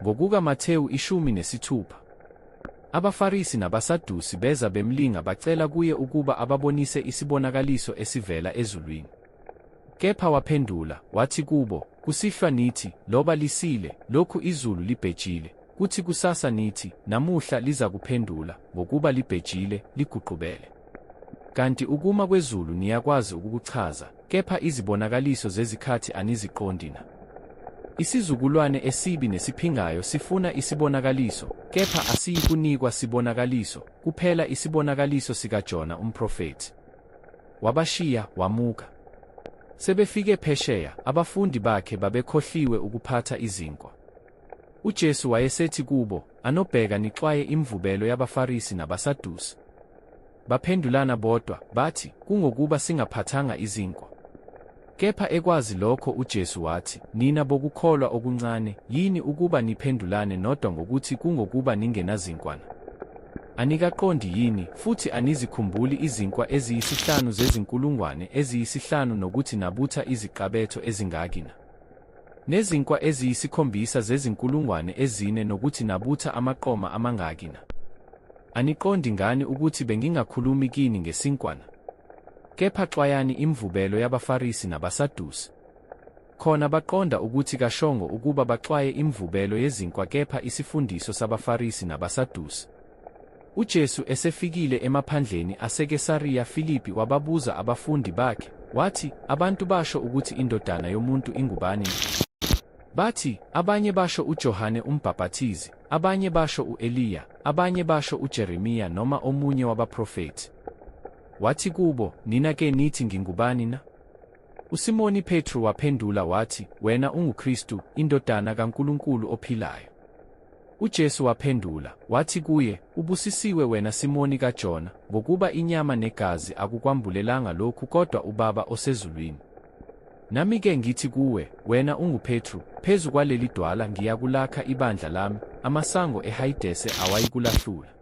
NgokukaMathewu 16. AbaFarisi nabaSadusi beza bemlinga bacela kuye ukuba ababonise isibonakaliso esivela ezulwini. Kepha waphendula, wathi kubo, kusihlwa nithi, loba lisile, lokhu izulu libhejile, kuthi kusasa nithi, namuhla liza kuphendula, ngokuba libhejile, liguqubele. Kanti ukuma kwezulu niyakwazi ukukuchaza, kepha izibonakaliso zezikhathi aniziqondi na. Isizukulwane esibi nesiphingayo sifuna isibonakaliso, kepha asiyikunikwa sibonakaliso, kuphela isibonakaliso sikaJona umprofethi. Wabashiya, wamuka. Sebefike phesheya, abafundi bakhe babekhohliwe ukuphatha izinkwa. UJesu wayesethi kubo, anobheka nixwaye imvubelo yabaFarisi nabaSadusi. Baphendulana bodwa, bathi, kungokuba singaphathanga izinkwa. Kepha ekwazi lokho uJesu wathi, nina bokukholwa okuncane, yini ukuba niphendulane nodwa ngokuthi kungokuba ningenazinkwa? Anikaqondi yini, futhi anizikhumbuli izinkwa eziyisihlanu zezinkulungwane eziyisihlanu nokuthi nabutha iziqabetho ezingaki na? Nezinkwa eziyisikhombisa zezinkulungwane ezine nokuthi nabutha amaqoma amangaki na? Aniqondi ngani ukuthi bengingakhulumi kini ngesinkwa? Kepha xwayani imvubelo yabaFarisi nabaSadusi. Khona baqonda ukuthi kashongo ukuba baxwaye imvubelo yezinkwa kepha isifundiso sabaFarisi nabaSadusi. UJesu esefikile emaphandleni aseKesariya Filipi wababuza abafundi bakhe, wathi, abantu basho ukuthi indodana yomuntu ingubani? Bathi, abanye basho uJohane uMbhaphathizi, abanye basho u-Eliya, abanye basho uJeremiya noma omunye wabaprofethi. Wathi kubo, nina-ke nithi ngingubani na? USimoni Petru waphendula wathi, wena unguKristu, indodana kaNkulunkulu ophilayo. UJesu waphendula, wathi kuye, ubusisiwe wena Simoni kaJona, ngokuba inyama negazi akukwambulelanga lokhu kodwa uBaba osezulwini. Nami-ke ngithi kuwe, wena unguPetru, phezu kwaleli dwala ngiyakulakha ibandla lami, amasango eHadese awayikulahlula.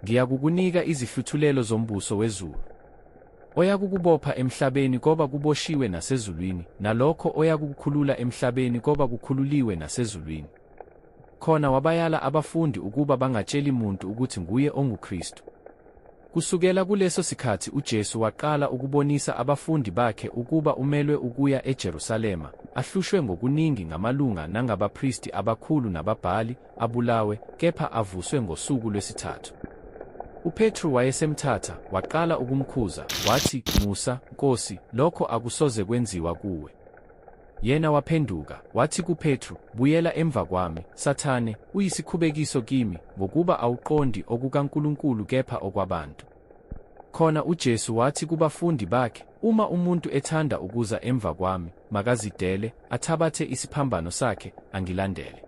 Ngiyakukunika izihluthulelo zombuso wezulu. Oyakukubopha emhlabeni koba kuboshiwe nasezulwini, nalokho oyakukukhulula emhlabeni koba kukhululiwe nasezulwini. Khona wabayala abafundi ukuba bangatsheli muntu ukuthi nguye onguKristu. Kusukela kuleso sikhathi uJesu waqala ukubonisa abafundi bakhe ukuba umelwe ukuya eJerusalema, ahlushwe ngokuningi ngamalunga nangabapristi abakhulu nababhali, abulawe, kepha avuswe ngosuku lwesithathu. UPetru wayesemthatha, waqala ukumkhuza, wathi, Musa, Nkosi, lokho akusoze kwenziwa kuwe. Yena waphenduka, wathi kuPetru, buyela emva kwami, Sathane, uyisikhubekiso kimi, ngokuba awuqondi okukaNkulunkulu kepha okwabantu. Khona uJesu wathi kubafundi bakhe, uma umuntu ethanda ukuza emva kwami, makazidele, athabathe isiphambano sakhe, angilandele.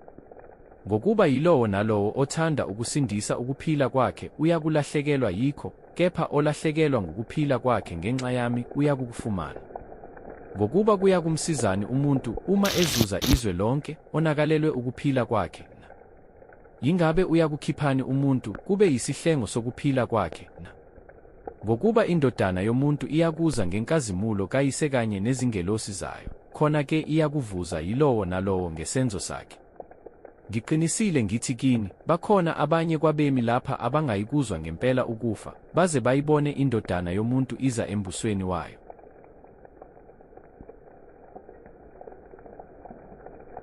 Ngokuba yilowo nalowo othanda ukusindisa ukuphila kwakhe uyakulahlekelwa yikho, kepha olahlekelwa ngukuphila kwakhe ngenxa yami uyakufumana. Ngokuba kuyakumsizani umuntu uma ezuza izwe lonke, onakalelwe ukuphila kwakhe na? Yingabe uyakukhiphani umuntu kube yisihlengo sokuphila kwakhe na? Ngokuba indodana yomuntu iyakuza ngenkazimulo kayise kanye nezingelosi zayo, khona-ke iyakuvuza yilowo nalowo ngesenzo sakhe. Ngiqinisile ngithi kini, bakhona abanye kwabemi lapha abangayikuzwa ngempela ukufa, baze bayibone indodana yomuntu iza embusweni wayo.